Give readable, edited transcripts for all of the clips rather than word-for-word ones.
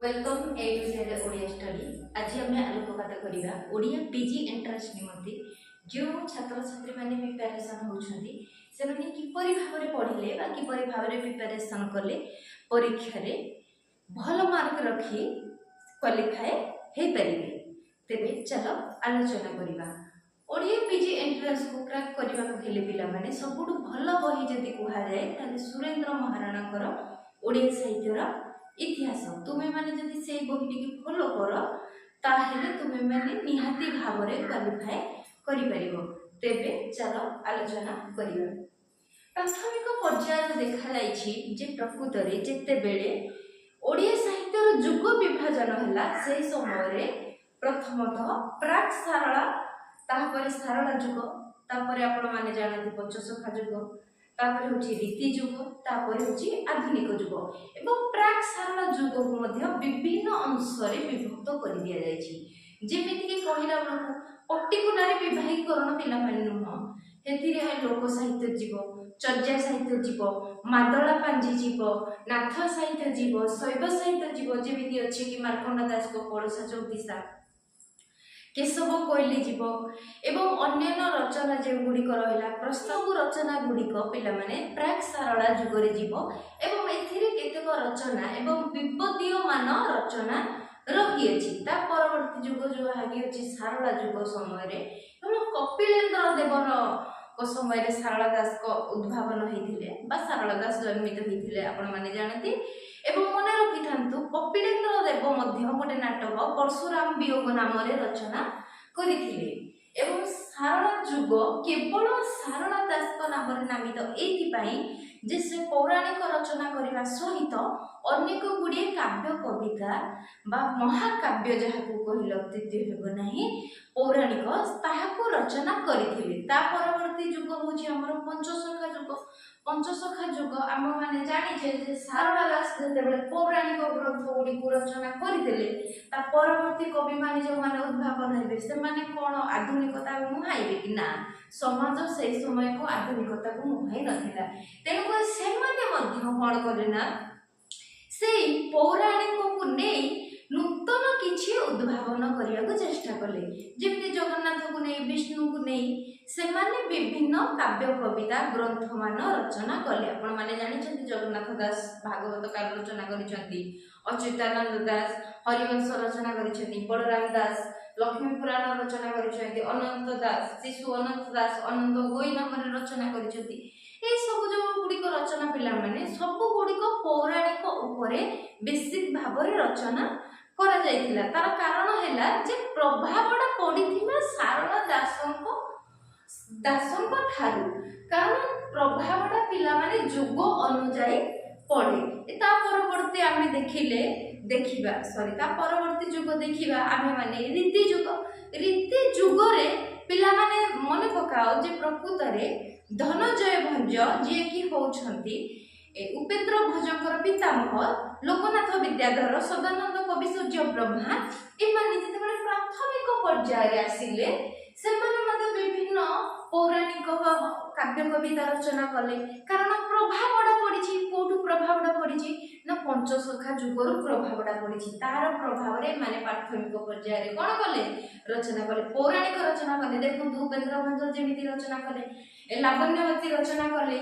Welcome A to Z Odia study. आज आम आलोकपात करवा ओडिया पीजी एंट्रांस निमंते जो छात्र छात्री मैंने प्रिपेरेसन होती से किपरि भाव में पढ़ले किपरि भाव में प्रिपेरेसन कले परीक्षा रे भल मार्क रखी क्वालिफाए हो पारे। तेरे चलो आलोचना करवा ओडिया पीजी एंट्रांस को क्रैक करने को पाने सबुठ भल बही जदि कहुए सुरेंद्र महाराणा ओडिया साहित्यर इतिहास तुम्हें माने जदि से बही टी फॉलो कर ताहेले तुम्हें माने निहाती भाव में क्वालिफाए करि परिबो। तेबे चलो आलोचना करिबा। प्राथमिक पर्यायर देखा जाइछि जे प्रकृत रे जेते बेले ओडिया साहित्यर जुग विभाजन हला से समय रे प्रथमतः प्राक सारला तापर सारला जुग तापर आपण माने जानथि पंचसखा जुग तापर होची रीति जुग तापर होची आधुनिक जुग एवं प्राक सारला जुग को मध्य विभिन्न अंश रे विभक्त कर दिया जायछि। जेमिति कि कहिला बळकु पर्टिकुलर विभागीकरण पिला माने नुह हेतिरे लोक साहित्य जीव चर्या साहित्य जीव मादला पांजी जीव नाथ साहित्य जीव शैव साहित्य जीव जेमिति अछि कि मार्कंड दास को पड़ोसा ज्योतिषा केशव कोइली जीव एवं अन्यान्य रचना जो गुड़िक रहा प्रस्ताव रचना गुड़िक पे प्राक सारला जुगरे जीव एवं एथिरे केतेक रचना एवं विपदीयमान रचना रही परवर्ती जुग जो आगे अच्छी सारला जुग समय कपिलेन्द्र देवर समय सारला दास को उद्भावन होते सारला दास जन्मित होते आपण मैंने जानते एवं मन रखि था कपिलेन्द्र देव गोटे नाटक परशुराम वियोग नाम रचना करथिले एवं सारला जुग केवल सारला दास नाम नामित एथिपाई जे से पौराणिक रचना करने सहित अनेक गुड़िए काव्य कविता बा महाकाव्य जहाँ कही अत्युक्ति हेब नहीं पौराणिक ताहाको रचना करथिले। ता परवर्ती जुग होछि हमर पंचसखा जुग। पंचसखा जुग आम माने जानिछे जे सारला दास जेतेबेले पौराणिक ग्रंथ गुडी को रचना करथिले ता परवर्ती कवि माने जो माने उद्भावन हेबे से माने कोन आधुनिकता मुहाइबे कि ना समाज से समय को आधुनिकता को मुहाई नथिला। तेणु से माने मध्य कोन करे ना से पौराणिक को नहीं नूतन किछि उद्भावन करने चेष्टा कले जमी जगन्नाथ को नहीं विष्णु को नहीं से माने विभिन्न काव्य कविता ग्रंथ मान रचना कले। आपण माने जानिछन्ति जगन्नाथ दास भागवत काव्य रचना करिसन्ति अच्युतानंद दास हरिवंश रचना करिसन्ति बलराम दास लक्ष्मी पुराण रचना करिसन्ति अनंत दास शिशु अनंत दास अनंत गोई नाम रचना करिसन्ति। ए सब जो गुड़िक रचना पिला माने सब गुड़िक पौराणिक उपरे बेसिक भाव रचना करा जायतिला। तार कारण हैला जे प्रभावडा पडिथिला सारला दासंक ठारू कारण प्रभावडा पिला माने जुग अनुଯାयी पड़े। ता परवर्ती आमे परवर्ती जुग देखिबा आमे माने रीति जुग रे पिला माने मन पकाओ जे प्रकृत रे धनंजय भंज जे कि होउछंती उपेन्द्र भंजकर पितामह लोकनाथ विद्याधर सदानंद कवि सूर्य ब्रह्मा एमाने जेतेबेले प्राथमिक पर्याय आसिले सेमाने मते विभिन्न पौराणिक काव्य कविता रचना कले कारण प्रभावडा पड़िछि कोठु प्रभावडा पड़िछि ना पंचसखा जुगरु प्रभावडा पड़िछि तार प्रभाव रे माने प्राथमिक पर्याय रे कोन कले रचना कले पौराणिक रचना कले। देखंतु उपेन्द्र भंज जेमिति रचना कले लावण्यवती रचना कले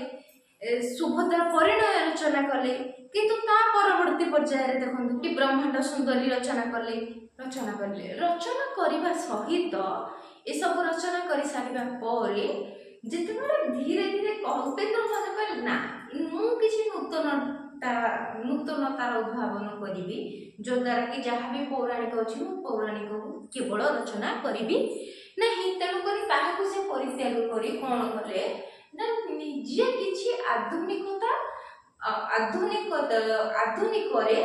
सुभद्रा परिणय रचना कले किंतु ता परवर्ती पर्याय रे देखंतु कि ब्रह्मांड सुंदरी रचना करबा सहित ए सब रचना करि सारिबा परे जेतेबेले धीरे धीरे उपेन्द्र भंज कहले ना मु किछि नूतनतार उद्भावन करिबी जो द्वारा कि जहाँ भी पौराणिक अछि मु पौराणिक केवल रचना करिबी नहीं। तेणु करी ताहाकु से परित्याग करी कोन कले ना निजे किछि आधुनिक रे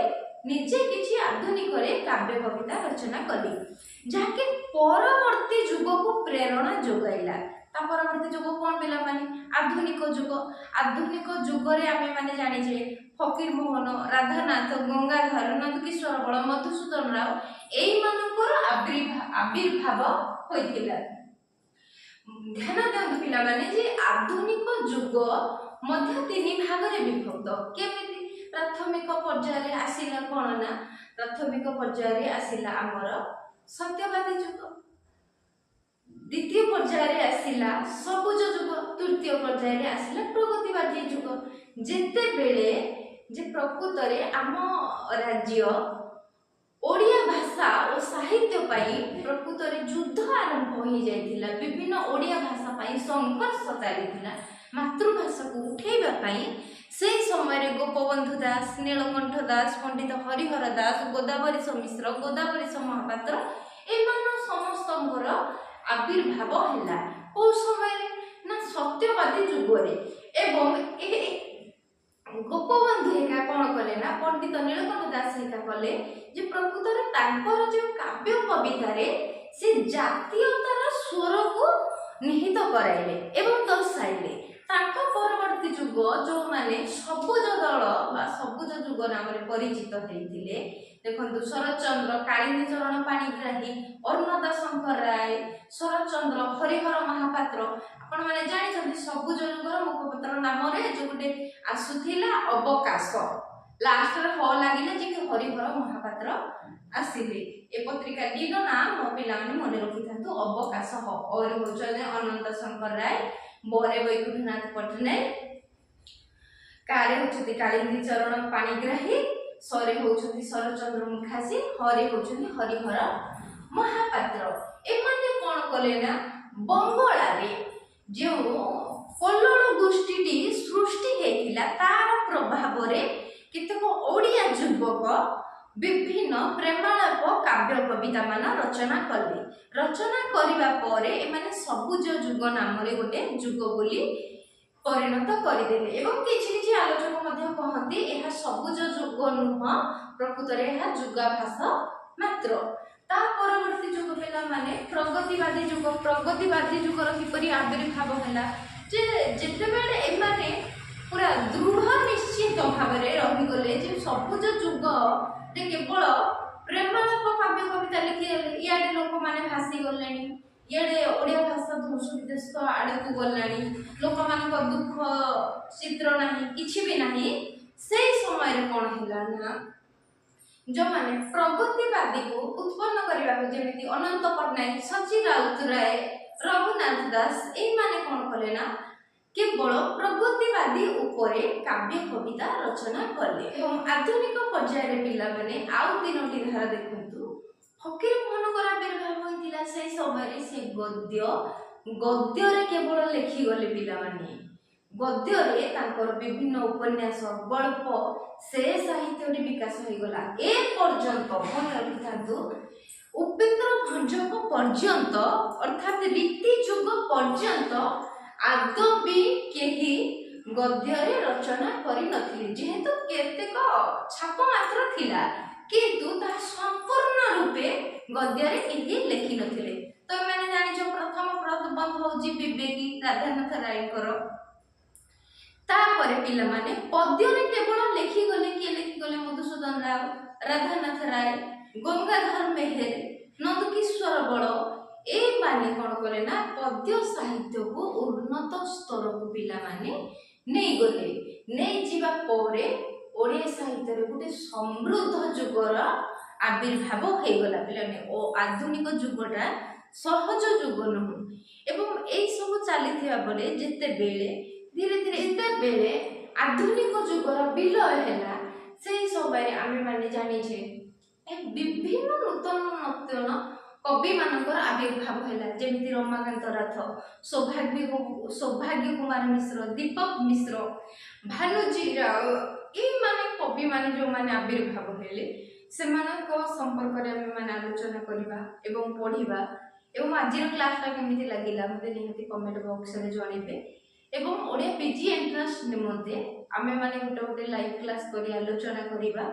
निजे किछि आधुनिक रे काव्य कविता रचना कली जाके परवर्ती जुग को प्रेरणा जोगाइला। ता परवर्ती जुग कोन पिला माने आधुनिक जुग रे आमे माने जानि जे फकीर मोहन राधानाथ गंगाधर नंदकिशोर बळ मधुसूदन राव एई मानकर आविर्भाव होइतिला। ध्यान दियंतु पिला माने जे आधुनिक जुग मध्य तीन भाग रे विभक्त केमिति प्राथमिक पर्याय आसिला कोन ना प्राथमिक पर्याय आसिला आमर सत्यवादी युग, द्वितीय पर्याय आसिला सबुज युग, तृतीय पर्याय आसिला प्रगतिवादी युग। जेते बेले जे प्रकृत रे आम राज्य ओडिया भाषा और साहित्य पाई प्रकृत रे युद्ध आरंभ हो जाइतिला, विभिन्न ओडिया भाषा पाई संघर्ष चलीथिला। मातृभाषा को उठेबा पाई से समय रे गोपबंधु दास, नीलकंठ दास, पंडित हरिहर दास, गोदावरी मिश्र, गोदावरी महापात्र एमान समस्तଙ୍କର आविर्भाव हैला। ओ समय ना सत्यवादी युग रे एवं गोपबंधु एका कौन कले ना पंडित नीलकंठ दास एका कले जे प्रकृत रे तांकर जे काव्य कविता रे से जातीयतार स्वर को निहित कराइले एवं दर्शाइले। तांको परवर्ती युग जो माने सबुज दल बा सबुज युग नाम रे परिचित हेतिले, देखंतु शरतचंद्र, कालिंदी चरण पाणिग्राही, अन्नदा शंकर राय, शरतचंद्र, हरिहर महापात्र। आपण माने जानि छथि सबुज युगर मुखपत्र नाम रे जो गुटे आसुथिला अवकाश लास्ट रे ह लागिले जे कि हरिहर महापात्र आसिले। ए पत्रिका डी नाम मो पिला माने मने रखि थांतु अवकाश ह और होचने अनंत शंकर राय, बोरे वैकुंठनाथ पटनायक, कारे होचति कालिंदी चरण पाणिग्राही, सरे होचति शरतचंद्र मुखासी, हरे होचति हरिहर महापात्र। एमाने कोन कले ना बंगला रे जो कल्लोल गोष्ठीटी सृष्टि हेतिला तार प्रभाव रे केतक ओडिया युवक विभिन्न प्रेमालाप काव्य कविता मान रचना कले। रचना करिबा परे एमाने सबुज युग नाम रे गोटे युग बोली परिणत करिदेले एवं किछि किछि आलोचक मध्ये कहନ୍ତି एहा सबुज युग नुह, प्रकृत रे एहा युगाभास मात्र। ता परवर्ती युग पिला माने प्रगतिवादी युग। प्रगतिवादी युगर किपरि आविर्भाव होला जे जेतेबेले एमाने पूरा दृढ़ निश्चित भाव रे रहि गले जे सबुज युग रे केवल प्रेमालाप काव्य कविता लिखि इयाडे लोक माने भासी गलेनी, इयाडे ओडिया भाषा देश विदेश आड़े को गलानी, लोक मान दुख चित्र नाही किछि भी नाही। से समय रे कोन हिला ना जो माने प्रगतिवादी को उत्पन्न करबा को जेमिति अनंत पटनायक, सची राउतराय, रघुनाथ दास ए माने कोन कले ना केवल प्रगतिवादी उपरे काव्य कविता रचना कले। एवं आधुनिक पर्याय रे पिला माने आउ तीनोटी धारा देखंतु। फकीर मोहनकर आविर्भाव होइतिला से समय रे से गद्य रे केवल लेखि गले पिला माने। गद्य रे तांकर विभिन्न उपन्यास, गल्प से साहित्य रे विकास होई गला। ए पर्यंत मन रखिथांतु उपेंद्र भंजक पर्यंत अर्थात रीति युग पर्यंत आदौ भी केही गद्य रे रचना करि नथिले, जेहेतु केतेक छाप मात्र थिला किंतु ता संपूर्ण रूपे गद्य रे केही लेखि नथिले। तो माने जानि जो प्रथम प्रबंध होजी विवेकी राधानाथ रायकर। तापरे पिला माने पद्य रे केवल लेखि गले कि लेखि गले मधुसूदन राव, राधानाथ राय, गंगाधर मेहेर, नंदकिशोर बड़ ए माने कोन करे ना पद्य साहित्य को उन्नत स्तर को पिला माने नै गले। नै जिबा परे ओडिया साहित्य रे गुटे समृद्ध युगर आविर्भाव हे गला पिला ने। ओ आधुनिक युगटा सहज युग नहु एवं एई सब चली थिया बले जेते बेले धीरे धीरे एते बेले आधुनिक युगर विलय हैला। सेई समय आमे माने जानि छे ए विभिन्न नूतन नूतन कवि मानकर आविर्भाव हैला, जेमिति रमाकांत राथ, सौभाग्य कुमार मिश्र, दीपक मिश्र, भानुजी राव ए माने कवि माने जो माने आविर्भाव हेले सेमानक संपर्क रे हम माने आलोचना करिबा एवं पढिबा। एवं आजिर क्लासटा केमिति लागिला मते निहति कमेंट बॉक्स रे जणाइबे। एवं ओडिया पीजी एंट्रेंस निमंते आमे माने गोटे गोटे लाइव क्लास करी आलोचना करिबा।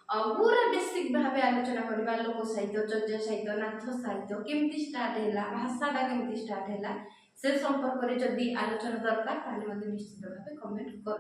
पूरा बेसिक भावे आलोचना करिबा लोक साहित्य, चर्चा साहित्य, नाथ साहित्य केमिति स्टार्ट हैला, भाषाटा केमिति स्टार्ट हैला से संपर्क रे जदि आलोचना दरकार ताले मते निश्चित भावे कमेंट कर।